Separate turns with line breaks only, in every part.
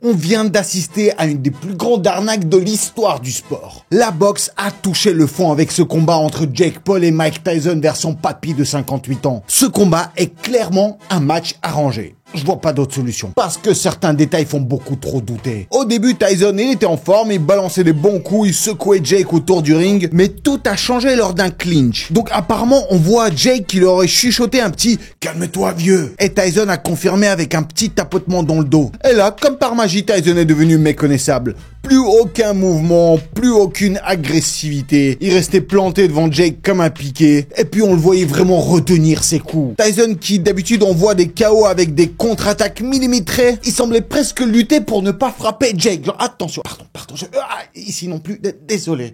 On vient d'assister à une des plus grandes arnaques de l'histoire du sport. La boxe a touché le fond avec ce combat entre Jake Paul et Mike Tyson vers son papy de 58 ans. Ce combat est clairement un match arrangé. Je vois pas d'autre solution. Parce que certains détails font beaucoup trop douter. Au début, Tyson, il était en forme, il balançait des bons coups, il secouait Jake autour du ring, mais tout a changé lors d'un clinch. Donc apparemment, on voit Jake qui lui aurait chuchoté un petit « Calme-toi, vieux !» Et Tyson a confirmé avec un petit tapotement dans le dos. Et là, comme par magie, Tyson est devenu méconnaissable. Plus aucun mouvement, plus aucune agressivité. Il restait planté devant Jake comme un piqué. Et puis on le voyait vraiment retenir ses coups. Tyson, qui d'habitude envoie des KO avec des contre-attaques millimétrées, il semblait presque lutter pour ne pas frapper Jake. Genre, attention, pardon, ici non plus, désolé.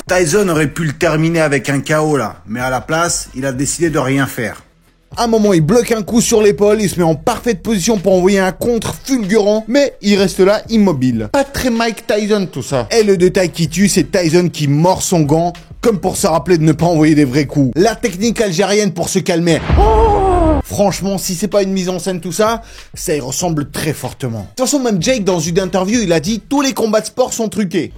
Tyson aurait pu le terminer avec un KO là, mais à la place, il a décidé de rien faire. À un moment, il bloque un coup sur l'épaule, il se met en parfaite position pour envoyer un contre fulgurant, mais il reste là immobile. Pas très Mike Tyson tout ça. Et le détail qui tue, c'est Tyson qui mord son gant, comme pour se rappeler de ne pas envoyer des vrais coups. La technique algérienne pour se calmer. Franchement, si c'est pas une mise en scène tout ça, ça y ressemble très fortement. De toute façon, même Jake, dans une interview, il a dit « Tous les combats de sport sont truqués ».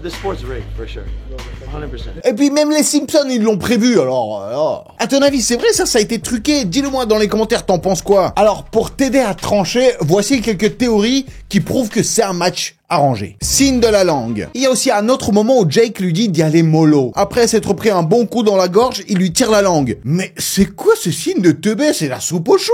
Et puis même les Simpsons, ils l'ont prévu, alors... À ton avis, c'est vrai ça a été truqué? Dis-le moi dans les commentaires, t'en penses quoi? Alors, pour t'aider à trancher, voici quelques théories qui prouvent que c'est un match arrangé. Signe de la langue. Il y a aussi un autre moment où Jake lui dit d'y aller mollo. Après s'être pris un bon coup dans la gorge, il lui tire la langue. Mais c'est quoi ce signe de teubé? C'est la soupe au chou.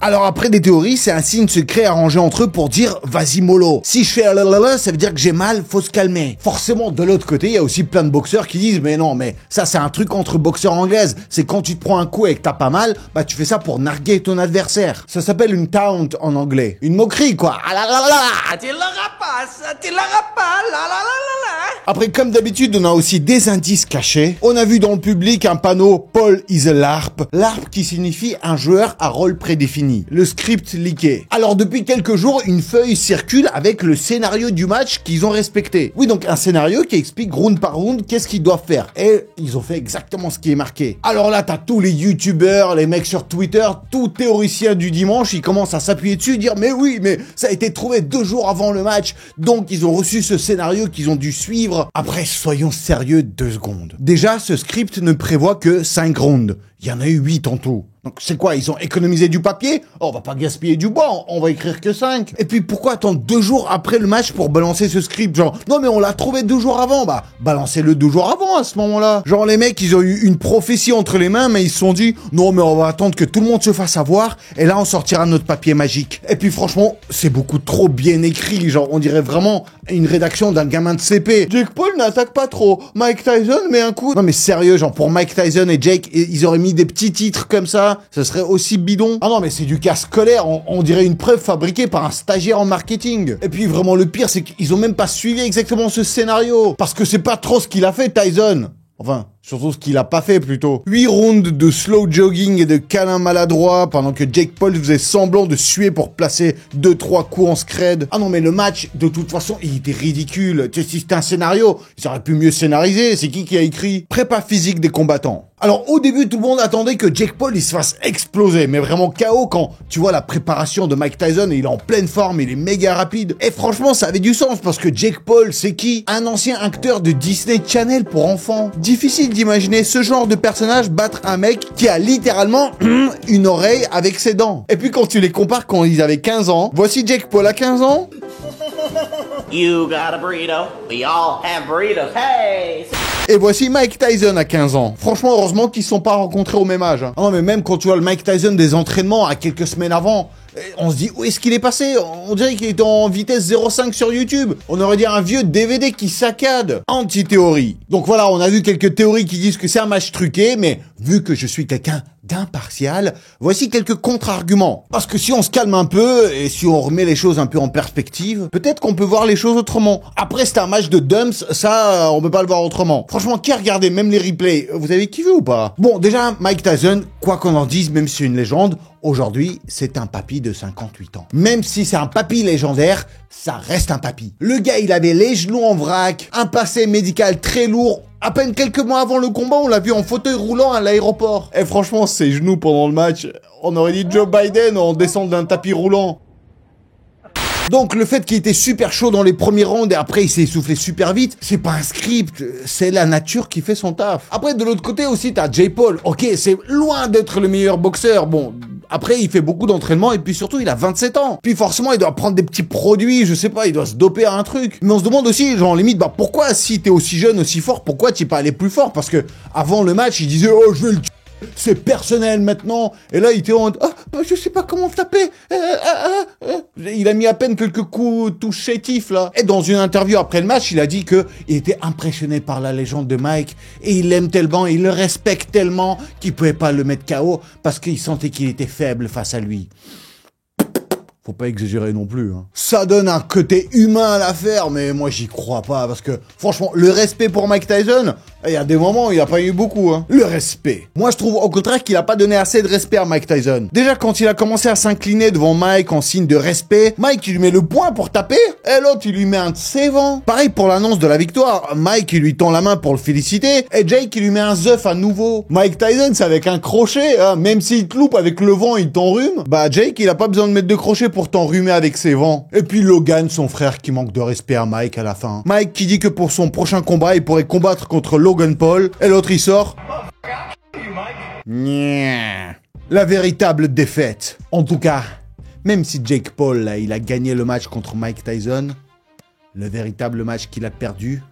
Alors après des théories, c'est un signe secret arrangé entre eux pour dire vas-y mollo. Si je fais ça veut dire que j'ai mal, faut se calmer. Forcément, de l'autre côté, il y a aussi plein de boxeurs qui disent mais non, mais ça c'est un truc entre boxeurs anglaises. C'est quand tu te prends un coup et que t'as pas mal, bah tu fais ça pour narguer ton adversaire. Ça s'appelle une taunt en anglais. Une moquerie quoi. Après, comme d'habitude, on a aussi des indices cachés. On a vu dans le public un panneau « Paul is a LARP ». LARP qui signifie un joueur à rôle prédéfini. Le script leaké. Alors, depuis quelques jours, une feuille circule avec le scénario du match qu'ils ont respecté. Oui, donc un scénario qui explique round par round qu'est-ce qu'ils doivent faire. Et ils ont fait exactement ce qui est marqué. Alors là, t'as tous les youtubeurs, les mecs sur Twitter, tout théoricien du dimanche, ils commencent à s'appuyer dessus et dire « Mais oui, mais ça a été trouvé 2 jours avant le match. Donc, ils ont reçu ce scénario qu'ils ont dû suivre. » Après, soyons sérieux 2 secondes. Déjà, ce script ne prévoit que 5 rounds. Il y en a eu 8 en tout. Donc c'est quoi, ils ont économisé du papier? Oh, on va pas gaspiller du bois, on va écrire que 5. Et puis pourquoi attendre 2 jours après le match pour balancer ce script? Genre, non mais on l'a trouvé 2 jours avant, bah balancez-le 2 jours avant à ce moment-là. Genre les mecs, ils ont eu une prophétie entre les mains, mais ils se sont dit, non mais on va attendre que tout le monde se fasse avoir, et là on sortira notre papier magique. Et puis franchement, c'est beaucoup trop bien écrit, genre on dirait vraiment une rédaction d'un gamin de CP. Jake Paul n'attaque pas trop, Mike Tyson met un coup. Non mais sérieux, genre pour Mike Tyson et Jake, ils auraient mis des petits titres comme ça, serait aussi bidon. Ah non mais c'est du cas scolaire, on dirait une preuve fabriquée par un stagiaire en marketing. Et puis vraiment le pire c'est qu'ils ont même pas suivi exactement ce scénario. Parce que c'est pas trop ce qu'il a fait Tyson. Enfin, surtout ce qu'il a pas fait plutôt. 8 rounds de slow jogging et de câlins maladroits pendant que Jake Paul faisait semblant de suer pour placer 2-3 coups en scred. Ah non mais le match, de toute façon, il était ridicule. Tu sais, si c'était un scénario, ils auraient pu mieux scénariser. C'est qui a écrit? Prépa physique des combattants. Alors au début, tout le monde attendait que Jake Paul il se fasse exploser, mais vraiment KO quand tu vois la préparation de Mike Tyson et il est en pleine forme, il est méga rapide. Et franchement, ça avait du sens parce que Jake Paul, c'est qui? Un ancien acteur de Disney Channel pour enfants. Difficile d'imaginer ce genre de personnage battre un mec qui a littéralement une oreille avec ses dents. Et puis quand tu les compares quand ils avaient 15 ans, voici Jake Paul à 15 ans.
You got a burrito, we all have burritos, hey!
Et voici Mike Tyson à 15 ans. Franchement, heureusement qu'ils ne sont pas rencontrés au même âge. Hein. Non, mais même quand tu vois le Mike Tyson des entraînements à quelques semaines avant, on se dit, où est-ce qu'il est passé? On dirait qu'il est en vitesse 0,5 sur YouTube. On aurait dit un vieux DVD qui saccade. Anti-théorie. Donc voilà, on a vu quelques théories qui disent que c'est un match truqué, mais vu que je suis quelqu'un d'impartial, voici quelques contre-arguments. Parce que si on se calme un peu, et si on remet les choses un peu en perspective, peut-être qu'on peut voir les choses autrement. Après, c'est un match de dumps, ça, on peut pas le voir autrement. Franchement, qui a regardé même les replays? Vous avez kiffé ou pas? Bon, déjà, Mike Tyson, quoi qu'on en dise, même si c'est une légende, aujourd'hui, c'est un papy de 58 ans. Même si c'est un papy légendaire, ça reste un papy. Le gars, il avait les genoux en vrac, un passé médical très lourd, À peine quelques mois avant le combat, on l'a vu en fauteuil roulant à l'aéroport. Et franchement, ses genoux pendant le match, on aurait dit Joe Biden en descendant d'un tapis roulant. Donc le fait qu'il était super chaud dans les premiers rounds et après il s'est essoufflé super vite, c'est pas un script, c'est la nature qui fait son taf. Après de l'autre côté aussi t'as Jake Paul, ok c'est loin d'être le meilleur boxeur, bon après il fait beaucoup d'entraînement et puis surtout il a 27 ans. Puis forcément il doit prendre des petits produits, je sais pas, il doit se doper à un truc. Mais on se demande aussi genre limite bah pourquoi si t'es aussi jeune, aussi fort, pourquoi t'es pas allé plus fort? Parce que avant le match il disait oh je vais le tuer. C'est personnel maintenant. Et là, il était en mode, ah, bah, je sais pas comment taper. Il a mis à peine quelques coups tout chétifs, là. Et dans une interview après le match, il a dit que il était impressionné par la légende de Mike. Et il l'aime tellement, il le respecte tellement qu'il pouvait pas le mettre KO parce qu'il sentait qu'il était faible face à lui. Faut pas exagérer non plus, hein. Ça donne un côté humain à l'affaire, mais moi j'y crois pas, parce que, franchement, le respect pour Mike Tyson, il y a des moments où il a pas eu beaucoup, hein. Le respect. Moi je trouve au contraire qu'il a pas donné assez de respect à Mike Tyson. Déjà quand il a commencé à s'incliner devant Mike en signe de respect, Mike il lui met le poing pour taper, et l'autre il lui met un de ses vents. Pareil pour l'annonce de la victoire, Mike il lui tend la main pour le féliciter, et Jake il lui met un zeuf à nouveau. Mike Tyson c'est avec un crochet, hein. Même s'il te loupe avec le vent il t'enrhume, bah Jake il a pas besoin de mettre de crochet pour t'enrhumer avec ses vents. Et puis Logan, son frère, qui manque de respect à Mike à la fin. Mike qui dit que pour son prochain combat, il pourrait combattre contre Logan Paul. Et l'autre, il sort. Nya. La véritable défaite. En tout cas, même si Jake Paul, là, il a gagné le match contre Mike Tyson, le véritable match qu'il a perdu,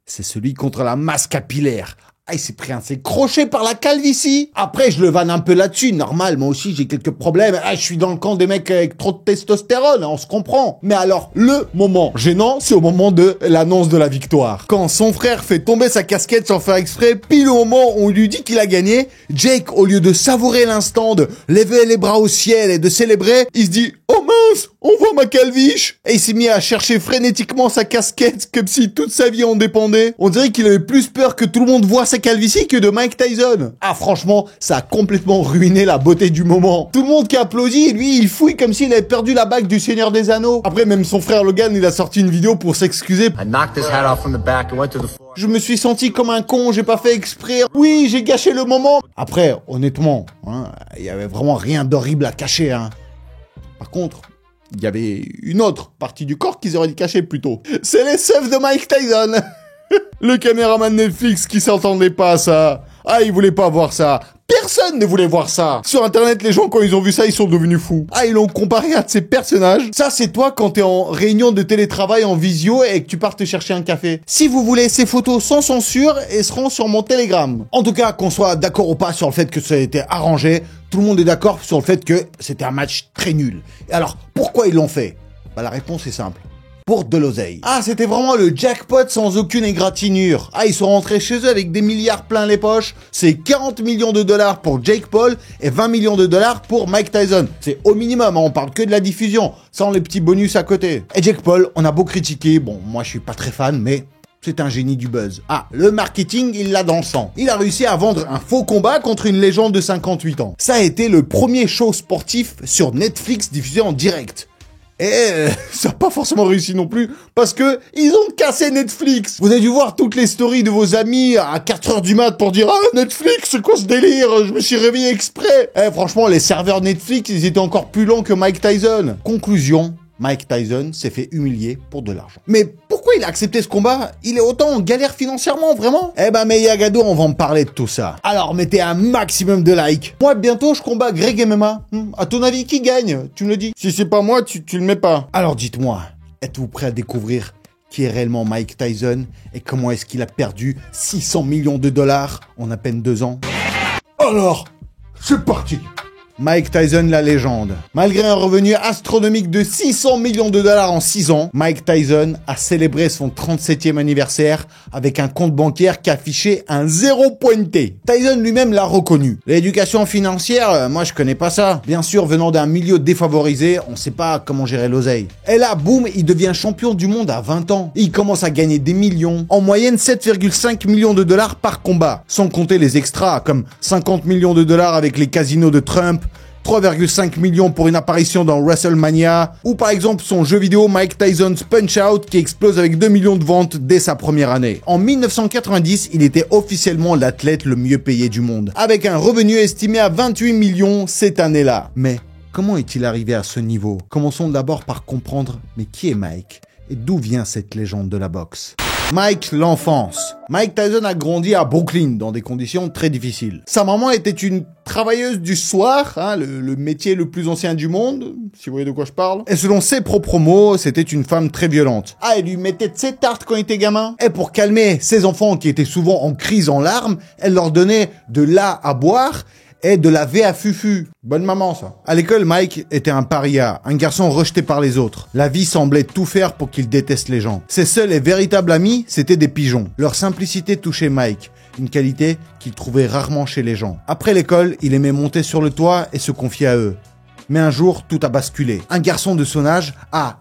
c'est celui contre la masse capillaire. Ah, il s'est pris un de ses crochets par la calvitie. Après, je le vanne un peu là-dessus. Normal, moi aussi, j'ai quelques problèmes. Ah, je suis dans le camp des mecs avec trop de testostérone, on se comprend. Mais alors, le moment gênant, c'est au moment de l'annonce de la victoire. Quand son frère fait tomber sa casquette sans faire exprès, pile au moment où on lui dit qu'il a gagné, Jake, au lieu de savourer l'instant, de lever les bras au ciel et de célébrer, il se dit « Oh mince, on voit ma calviche !» Et il s'est mis à chercher frénétiquement sa casquette comme si toute sa vie en dépendait. On dirait qu'il avait plus peur que tout le monde voit sa calvitie que de Mike Tyson. Ah franchement, ça a complètement ruiné la beauté du moment. Tout le monde qui applaudit, lui il fouille comme s'il avait perdu la bague du Seigneur des Anneaux. Après même son frère Logan, il a sorti une vidéo pour s'excuser. Je me suis senti comme un con, j'ai pas fait exprès. Oui, j'ai gâché le moment. Après, honnêtement, hein, il y avait vraiment rien d'horrible à cacher, hein. Par contre, il y avait une autre partie du corps qu'ils auraient dû cacher plutôt. C'est les seufs de Mike Tyson. Le caméraman Netflix qui s'entendait pas à ça. Ah, il voulait pas voir ça. Personne ne voulait voir ça. Sur internet, les gens, quand ils ont vu ça, ils sont devenus fous. Ah, ils l'ont comparé à de ces personnages. Ça, c'est toi quand t'es en réunion de télétravail en visio et que tu pars te chercher un café. Si vous voulez ces photos sans censure, elles seront sur mon Telegram. En tout cas, qu'on soit d'accord ou pas sur le fait que ça a été arrangé, tout le monde est d'accord sur le fait que c'était un match très nul. Et alors, pourquoi ils l'ont fait? Bah, la réponse est simple. Pour de l'oseille. Ah, c'était vraiment le jackpot sans aucune égratignure. Ah, ils sont rentrés chez eux avec des milliards plein les poches. C'est 40 millions de dollars pour Jake Paul et 20 millions de dollars pour Mike Tyson. C'est au minimum, hein, on parle que de la diffusion, sans les petits bonus à côté. Et Jake Paul, on a beau critiquer, bon, moi je suis pas très fan, mais c'est un génie du buzz. Ah, le marketing, il l'a dans le sang. Il a réussi à vendre un faux combat contre une légende de 58 ans. Ça a été le premier show sportif sur Netflix diffusé en direct. Et ça n'a pas forcément réussi non plus, parce que ils ont cassé Netflix. Vous avez dû voir toutes les stories de vos amis à 4h du mat pour dire « Ah, Netflix, c'est quoi ce délire? Je me suis réveillé exprès !» Eh, franchement, les serveurs Netflix, ils étaient encore plus lents que Mike Tyson. Conclusion, Mike Tyson s'est fait humilier pour de l'argent. Mais pourquoi il a accepté ce combat? Il est autant en galère financièrement, vraiment? Eh ben, mais Yagado, on va en parler de tout ça. Alors, mettez un maximum de likes. Moi, bientôt, je combats Greg MMA. À ton avis, qui gagne? Tu me le dis. Si c'est pas moi, tu le mets pas. Alors, dites-moi, êtes-vous prêt à découvrir qui est réellement Mike Tyson et comment est-ce qu'il a perdu 600 millions de dollars en à peine 2 ans? Alors, c'est parti! Mike Tyson, la légende. Malgré un revenu astronomique de 600 millions de dollars en 6 ans, Mike Tyson a célébré son 37e anniversaire avec un compte bancaire qui affichait un 0 pointé. Tyson lui-même l'a reconnu. L'éducation financière, moi je connais pas ça. Bien sûr, venant d'un milieu défavorisé, on sait pas comment gérer l'oseille. Et là, boum, il devient champion du monde à 20 ans. Il commence à gagner des millions. En moyenne, 7,5 millions de dollars par combat. Sans compter les extras, comme 50 millions de dollars avec les casinos de Trump, 3,5 millions pour une apparition dans WrestleMania, ou par exemple son jeu vidéo Mike Tyson's Punch-Out qui explose avec 2 millions de ventes dès sa première année. En 1990, il était officiellement l'athlète le mieux payé du monde, avec un revenu estimé à 28 millions cette année-là. Mais comment est-il arrivé à ce niveau? Commençons d'abord par comprendre, mais qui est Mike? Et d'où vient cette légende de la boxe? Mike, l'enfance. Mike Tyson a grandi à Brooklyn dans des conditions très difficiles. Sa maman était une travailleuse du soir, le métier le plus ancien du monde, si vous voyez de quoi je parle. Et selon ses propres mots, c'était une femme très violente. Elle lui mettait de ses tartes quand il était gamin. Et pour calmer ses enfants qui étaient souvent en crise en larmes, elle leur donnait de lait à boire et de la V à fufu. Bonne maman, ça. À l'école, Mike était un paria, un garçon rejeté par les autres. La vie semblait tout faire pour qu'il déteste les gens. Ses seuls et véritables amis, c'étaient des pigeons. Leur simplicité touchait Mike, une qualité qu'il trouvait rarement chez les gens. Après l'école, il aimait monter sur le toit et se confier à eux. Mais un jour, tout a basculé. Un garçon de son âge a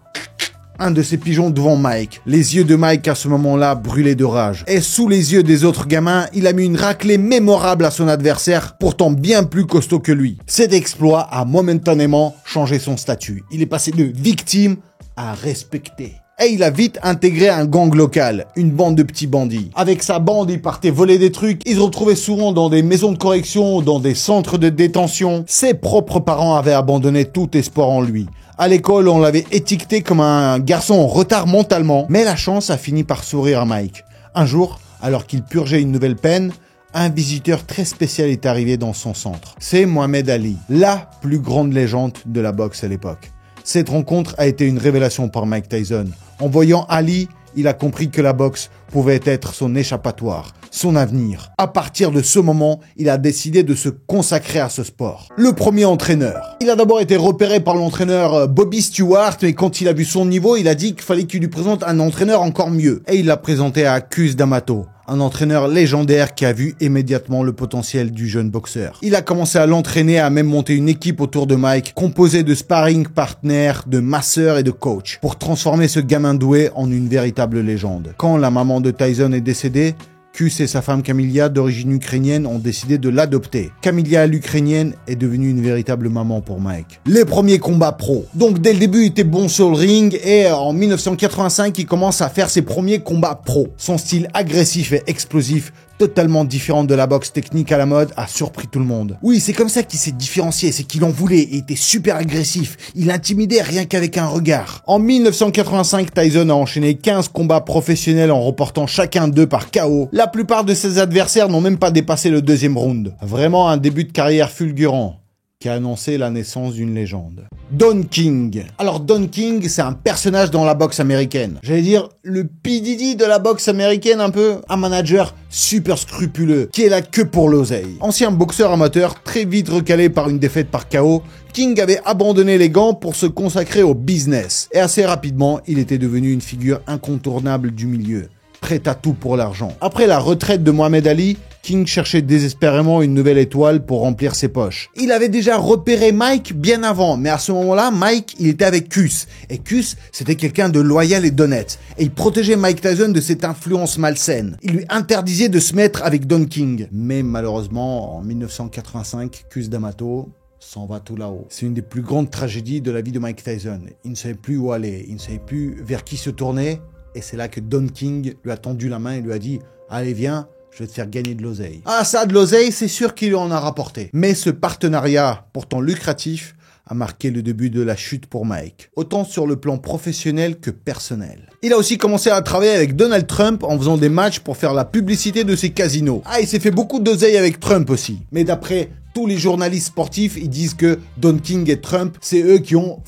un de ces pigeons devant Mike. Les yeux de Mike à ce moment-là brûlaient de rage. Et sous les yeux des autres gamins, il a mis une raclée mémorable à son adversaire, pourtant bien plus costaud que lui. Cet exploit a momentanément changé son statut. Il est passé de victime à respecté. Et il a vite intégré un gang local, une bande de petits bandits. Avec sa bande, il partait voler des trucs, il se retrouvait souvent dans des maisons de correction, dans des centres de détention. Ses propres parents avaient abandonné tout espoir en lui. À l'école, on l'avait étiqueté comme un garçon en retard mentalement, mais la chance a fini par sourire à Mike. Un jour, alors qu'il purgeait une nouvelle peine, un visiteur très spécial est arrivé dans son centre. C'est Mohamed Ali, la plus grande légende de la boxe à l'époque. Cette rencontre a été une révélation pour Mike Tyson. En voyant Ali, il a compris que la boxe pouvait être son échappatoire, son avenir. À partir de ce moment, il a décidé de se consacrer à ce sport. Le premier entraîneur. Il a d'abord été repéré par l'entraîneur Bobby Stewart, mais quand il a vu son niveau, il a dit qu'il fallait qu'il lui présente un entraîneur encore mieux. Et il l'a présenté à Cus D'Amato, un entraîneur légendaire qui a vu immédiatement le potentiel du jeune boxeur. Il a commencé à l'entraîner, à même monter une équipe autour de Mike, composée de sparring partners, de masseurs et de coachs, pour transformer ce gamin doué en une véritable légende. Quand la maman de Tyson est décédée, Cus et sa femme Camilla, d'origine ukrainienne, ont décidé de l'adopter. Camilla, l'ukrainienne, est devenue une véritable maman pour Mike. Les premiers combats pro. Donc dès le début, il était bon sur le ring et en 1985, il commence à faire ses premiers combats pro. Son style agressif et explosif, totalement différent de la boxe technique à la mode, a surpris tout le monde. Oui, c'est comme ça qu'il s'est différencié, c'est qu'il en voulait et était super agressif. Il intimidait rien qu'avec un regard. En 1985, Tyson a enchaîné 15 combats professionnels en remportant chacun d'eux par KO. La plupart de ses adversaires n'ont même pas dépassé le deuxième round. Vraiment un début de carrière fulgurant, qui a annoncé la naissance d'une légende. Don King. Alors Don King, c'est un personnage dans la boxe américaine. J'allais dire le P. Diddy de la boxe américaine un peu. Un manager super scrupuleux, qui est là que pour l'oseille. Ancien boxeur amateur, très vite recalé par une défaite par KO, King avait abandonné les gants pour se consacrer au business. Et assez rapidement, il était devenu une figure incontournable du milieu, prêt à tout pour l'argent. Après la retraite de Mohamed Ali, King cherchait désespérément une nouvelle étoile pour remplir ses poches. Il avait déjà repéré Mike bien avant, mais à ce moment-là, Mike, il était avec Cus. Et Cus, c'était quelqu'un de loyal et d'honnête. Et il protégeait Mike Tyson de cette influence malsaine. Il lui interdisait de se mettre avec Don King. Mais malheureusement, en 1985, Cus D'Amato s'en va tout là-haut. C'est une des plus grandes tragédies de la vie de Mike Tyson. Il ne savait plus où aller, il ne savait plus vers qui se tourner. Et c'est là que Don King lui a tendu la main et lui a dit « Allez, viens, je vais te faire gagner de l'oseille. » Ah, ça, de l'oseille, c'est sûr qu'il en a rapporté. Mais ce partenariat, pourtant lucratif, a marqué le début de la chute pour Mike, autant sur le plan professionnel que personnel. Il a aussi commencé à travailler avec Donald Trump en faisant des matchs pour faire la publicité de ses casinos. Ah, il s'est fait beaucoup d'oseille avec Trump aussi. Mais d'après tous les journalistes sportifs, ils disent que Don King et Trump, c'est eux qui ont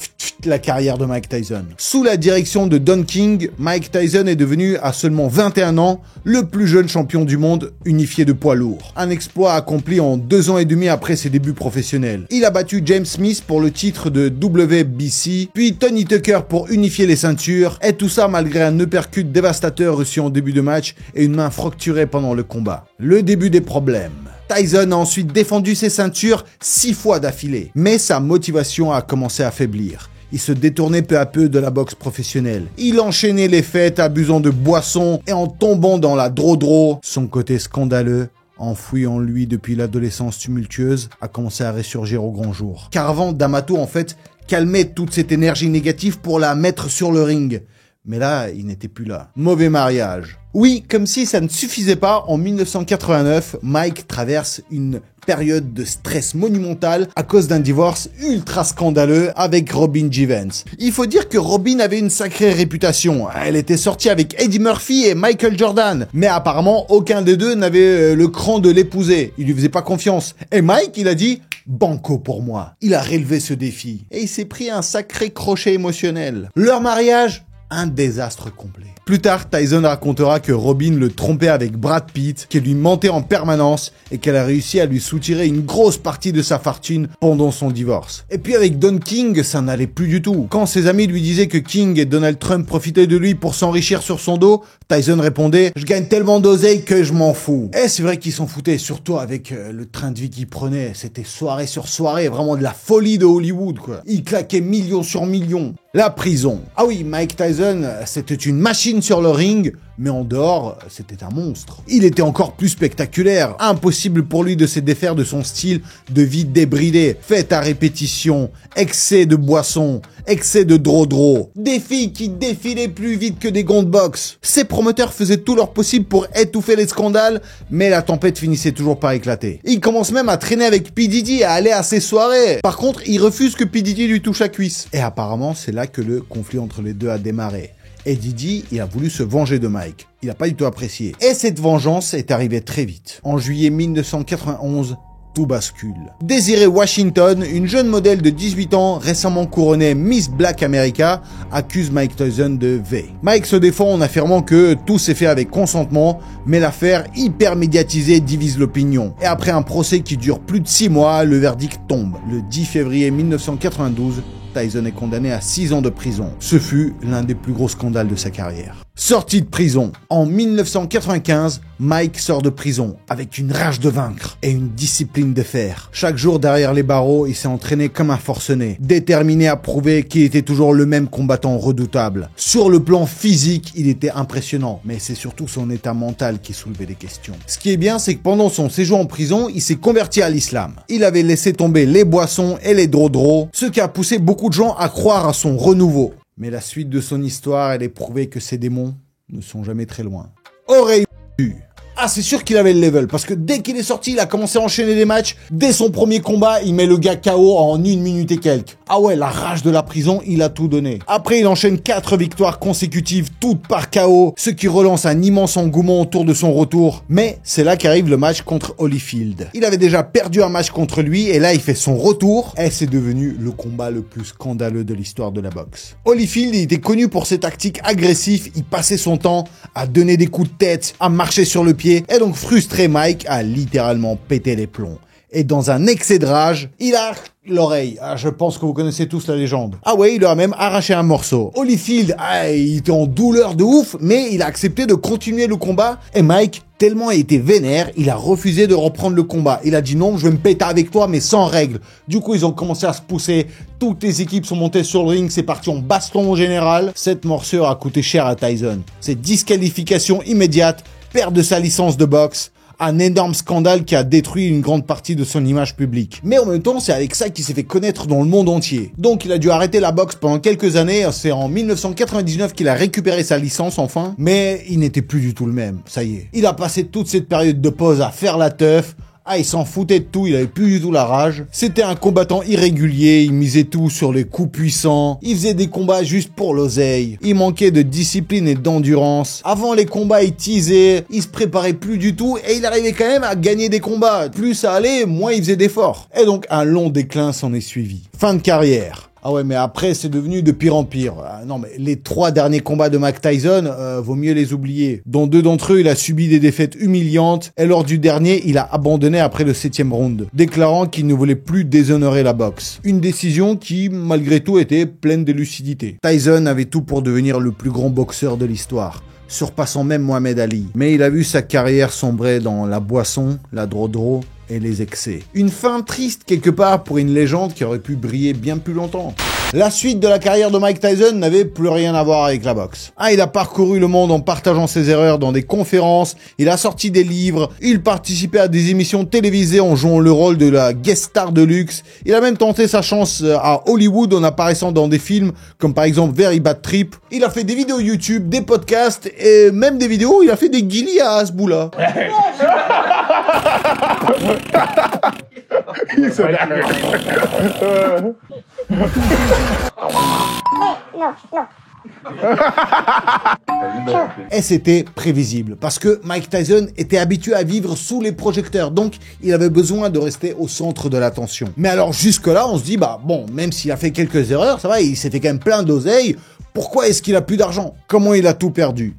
la carrière de Mike Tyson. Sous la direction de Don King, Mike Tyson est devenu, à seulement 21 ans, le plus jeune champion du monde unifié de poids lourd. Un exploit accompli en 2 ans et demi après ses débuts professionnels. Il a battu James Smith pour le titre de WBC, puis Tony Tucker pour unifier les ceintures, et tout ça malgré un uppercut dévastateur reçu en début de match et une main fracturée pendant le combat. Le début des problèmes. Tyson a ensuite défendu ses ceintures 6 fois d'affilée, mais sa motivation a commencé à faiblir. Il se détournait peu à peu de la boxe professionnelle. Il enchaînait les fêtes abusant de boissons et en tombant dans la dro-dro, son côté scandaleux enfoui en lui depuis l'adolescence tumultueuse, a commencé à ressurgir au grand jour. Car avant, D'Amato, en fait, calmait toute cette énergie négative pour la mettre sur le ring. Mais là, il n'était plus là. Mauvais mariage. Oui, comme si ça ne suffisait pas, en 1989, Mike traverse une période de stress monumental à cause d'un divorce ultra scandaleux avec Robin Givens. Il faut dire que Robin avait une sacrée réputation. Elle était sortie avec Eddie Murphy et Michael Jordan. Mais apparemment, aucun des deux n'avait le cran de l'épouser. Il lui faisait pas confiance. Et Mike, il a dit... Banco pour moi. Il a relevé ce défi. Et il s'est pris un sacré crochet émotionnel. Leur mariage, un désastre complet. Plus tard, Tyson racontera que Robin le trompait avec Brad Pitt, qu'elle lui mentait en permanence et qu'elle a réussi à lui soutirer une grosse partie de sa fortune pendant son divorce. Et puis avec Don King, ça n'allait plus du tout. Quand ses amis lui disaient que King et Donald Trump profitaient de lui pour s'enrichir sur son dos, Tyson répondait « Je gagne tellement d'oseille que je m'en fous ». Et c'est vrai qu'il s'en foutait, surtout avec le train de vie qu'il prenait. C'était soirée sur soirée, vraiment de la folie de Hollywood, quoi. Il claquait millions sur millions. La prison. Ah oui, Mike Tyson, c'était une machine sur le ring, mais en dehors, c'était un monstre. Il était encore plus spectaculaire. Impossible pour lui de se défaire de son style de vie débridé. Fête à répétition, excès de boissons, excès de dro-dro. Des filles qui défilaient plus vite que des gonds de boxe. Ses promoteurs faisaient tout leur possible pour étouffer les scandales, mais la tempête finissait toujours par éclater. Il commence même à traîner avec P. Diddy et à aller à ses soirées. Par contre, il refuse que P. Diddy lui touche la cuisse. Et apparemment, c'est là que le conflit entre les deux a démarré. Et Diddy, il a voulu se venger de Mike. Il n'a pas du tout apprécié. Et cette vengeance est arrivée très vite. En juillet 1991, tout bascule. Desiree Washington, une jeune modèle de 18 ans, récemment couronnée Miss Black America, accuse Mike Tyson de V. Mike se défend en affirmant que tout s'est fait avec consentement, mais l'affaire hyper médiatisée divise l'opinion. Et après un procès qui dure plus de 6 mois, le verdict tombe. Le 10 février 1992, Tyson est condamné à 6 ans de prison. Ce fut l'un des plus gros scandales de sa carrière. Sortie de prison. En 1995, Mike sort de prison avec une rage de vaincre et une discipline de fer. Chaque jour derrière les barreaux, il s'est entraîné comme un forcené, déterminé à prouver qu'il était toujours le même combattant redoutable. Sur le plan physique, il était impressionnant, mais c'est surtout son état mental qui soulevait des questions. Ce qui est bien, c'est que pendant son séjour en prison, il s'est converti à l'islam. Il avait laissé tomber les boissons et les dro-dro, ce qui a poussé beaucoup de gens à croire à son renouveau. Mais la suite de son histoire, elle est prouvée que ces démons ne sont jamais très loin. Aurait eu. Ah, c'est sûr qu'il avait le level, parce que dès qu'il est sorti, il a commencé à enchaîner des matchs. Dès son premier combat, il met le gars KO en 1 minute et quelques. Ah ouais, la rage de la prison, il a tout donné. Après, il enchaîne 4 victoires consécutives, toutes par KO, ce qui relance un immense engouement autour de son retour. Mais c'est là qu'arrive le match contre Holyfield. Il avait déjà perdu un match contre lui, et là, il fait son retour, et c'est devenu le combat le plus scandaleux de l'histoire de la boxe. Holyfield, il était connu pour ses tactiques agressives, il passait son temps à donner des coups de tête, à marcher sur le pied. Et donc frustré, Mike a littéralement pété les plombs. Et dans un excès de rage, il a l'oreille. Ah, je pense que vous connaissez tous la légende. Ah ouais, il lui a même arraché un morceau. Holyfield, il était en douleur de ouf, mais il a accepté de continuer le combat. Et Mike, tellement il était vénère, il a refusé de reprendre le combat. Il a dit non, je vais me péter avec toi, mais sans règles. Du coup, ils ont commencé à se pousser. Toutes les équipes sont montées sur le ring, c'est parti en baston au général. Cette morsure a coûté cher à Tyson. C'est disqualification immédiate, perte de sa licence de boxe, un énorme scandale qui a détruit une grande partie de son image publique. Mais en même temps, c'est avec ça qu'il s'est fait connaître dans le monde entier. Donc il a dû arrêter la boxe pendant quelques années, c'est en 1999 qu'il a récupéré sa licence enfin, mais il n'était plus du tout le même, ça y est. Il a passé toute cette période de pause à faire la teuf. Ah, il s'en foutait de tout, il avait plus du tout la rage. C'était un combattant irrégulier, il misait tout sur les coups puissants. Il faisait des combats juste pour l'oseille. Il manquait de discipline et d'endurance. Avant les combats, il teasait, il se préparait plus du tout et il arrivait quand même à gagner des combats. Plus ça allait, moins il faisait d'efforts. Et donc, un long déclin s'en est suivi. Fin de carrière. Ah ouais, mais après, c'est devenu de pire en pire. Ah non, mais les 3 derniers combats de Mike Tyson, vaut mieux les oublier. Dans 2 d'entre eux, il a subi des défaites humiliantes, et lors du dernier, il a abandonné après le 7e round, déclarant qu'il ne voulait plus déshonorer la boxe. Une décision qui, malgré tout, était pleine de lucidité. Tyson avait tout pour devenir le plus grand boxeur de l'histoire, surpassant même Mohamed Ali. Mais il a vu sa carrière sombrer dans la boisson, la dro-dro et les excès. Une fin triste quelque part pour une légende qui aurait pu briller bien plus longtemps. La suite de la carrière de Mike Tyson n'avait plus rien à voir avec la boxe. Il a parcouru le monde en partageant ses erreurs dans des conférences, il a sorti des livres, il participait à des émissions télévisées en jouant le rôle de la guest star de luxe, il a même tenté sa chance à Hollywood en apparaissant dans des films comme par exemple Very Bad Trip, il a fait des vidéos YouTube, des podcasts et même des vidéos où il a fait des guilis à Hasboula. Et c'était prévisible, parce que Mike Tyson était habitué à vivre sous les projecteurs, donc il avait besoin de rester au centre de l'attention. Mais alors jusque-là, on se dit, bon, même s'il a fait quelques erreurs, ça va, il s'est fait quand même plein d'oseille, pourquoi est-ce qu'il a plus d'argent? Comment il a tout perdu?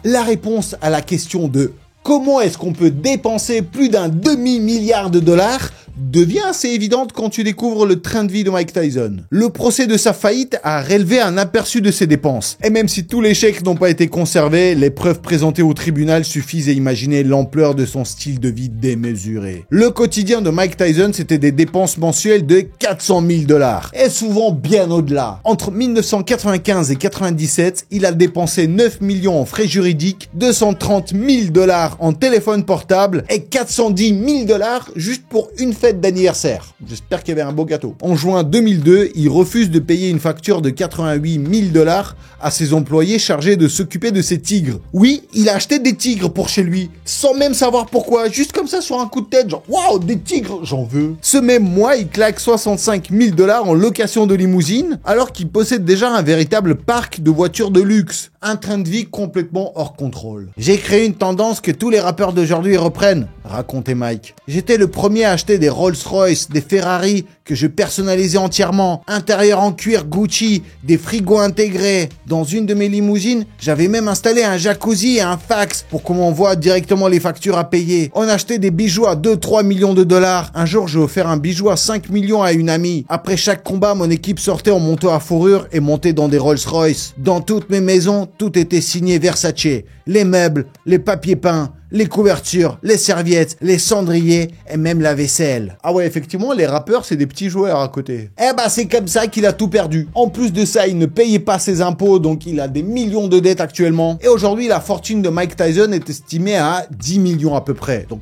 La réponse à la question de comment est-ce qu'on peut dépenser plus d'un demi-milliard de dollars devient assez évidente quand tu découvres le train de vie de Mike Tyson. Le procès de sa faillite a relevé un aperçu de ses dépenses. Et même si tous les chèques n'ont pas été conservés, les preuves présentées au tribunal suffisent à imaginer l'ampleur de son style de vie démesuré. Le quotidien de Mike Tyson, c'était des dépenses mensuelles de 400 000 $, et souvent bien au-delà. Entre 1995 et 97, il a dépensé 9 millions en frais juridiques, 230 000 $ en téléphone portable et 410 000 $ juste pour une fête d'anniversaire. J'espère qu'il y avait un beau gâteau. En juin 2002, il refuse de payer une facture de 88 000 $ à ses employés chargés de s'occuper de ses tigres. Oui, il a acheté des tigres pour chez lui, sans même savoir pourquoi, juste comme ça sur un coup de tête, genre waouh, des tigres, j'en veux. Ce même mois, il claque 65 000 $ en location de limousine, alors qu'il possède déjà un véritable parc de voitures de luxe. Un train de vie complètement hors contrôle. J'ai créé une tendance que tous les rappeurs d'aujourd'hui reprennent, racontait Mike. J'étais le premier à acheter des Rolls-Royce, des Ferrari que je personnalisais entièrement, intérieur en cuir Gucci, des frigos intégrés. Dans une de mes limousines, j'avais même installé un jacuzzi et un fax pour qu'on m'envoie directement les factures à payer. On achetait des bijoux à 2-3 millions de $. Un jour, j'ai offert un bijou à 5 millions à une amie. Après chaque combat, mon équipe sortait en manteau à fourrure et montait dans des Rolls-Royce. Dans toutes mes maisons, tout était signé Versace. Les meubles, les papiers peints, les couvertures, les serviettes, les cendriers et même la vaisselle. Ah ouais, effectivement, les rappeurs, c'est des petits joueurs à côté. C'est comme ça qu'il a tout perdu. En plus de ça, il ne payait pas ses impôts, donc il a des millions de dettes actuellement. Et aujourd'hui, la fortune de Mike Tyson est estimée à 10 millions à peu près. Donc,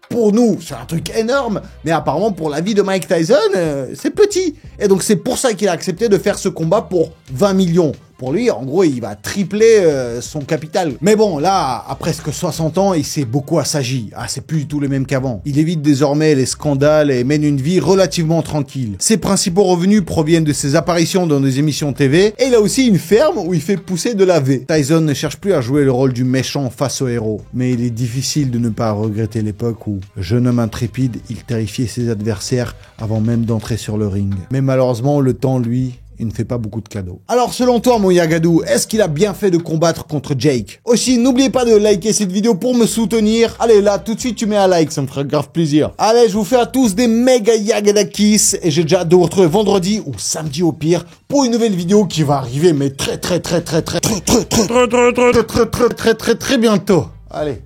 pour nous, c'est un truc énorme, mais apparemment pour la vie de Mike Tyson, c'est petit. Et donc c'est pour ça qu'il a accepté de faire ce combat pour 20 millions. Pour lui, en gros, il va tripler son capital. Mais bon, là, à presque 60 ans, il s'est beaucoup assagi. C'est plus du tout le même qu'avant. Il évite désormais les scandales et mène une vie relativement tranquille. Ses principaux revenus proviennent de ses apparitions dans des émissions TV. Et il a aussi une ferme où il fait pousser de la V. Tyson ne cherche plus à jouer le rôle du méchant face au héros. Mais il est difficile de ne pas regretter l'époque où, jeune homme intrépide, il terrifiait ses adversaires avant même d'entrer sur le ring. Mais malheureusement, le temps, lui, il ne fait pas beaucoup de cadeaux. Alors selon toi, mon Yagadou, est-ce qu'il a bien fait de combattre contre Jake? Aussi, n'oubliez pas de liker cette vidéo pour me soutenir. Allez, là, tout de suite, tu mets un like, ça me ferait grave plaisir. Allez, je vous fais à tous des méga Yagada kiss et j'ai déjà hâte de vous retrouver vendredi ou samedi au pire pour une nouvelle vidéo qui va arriver, mais très bientôt. Allez.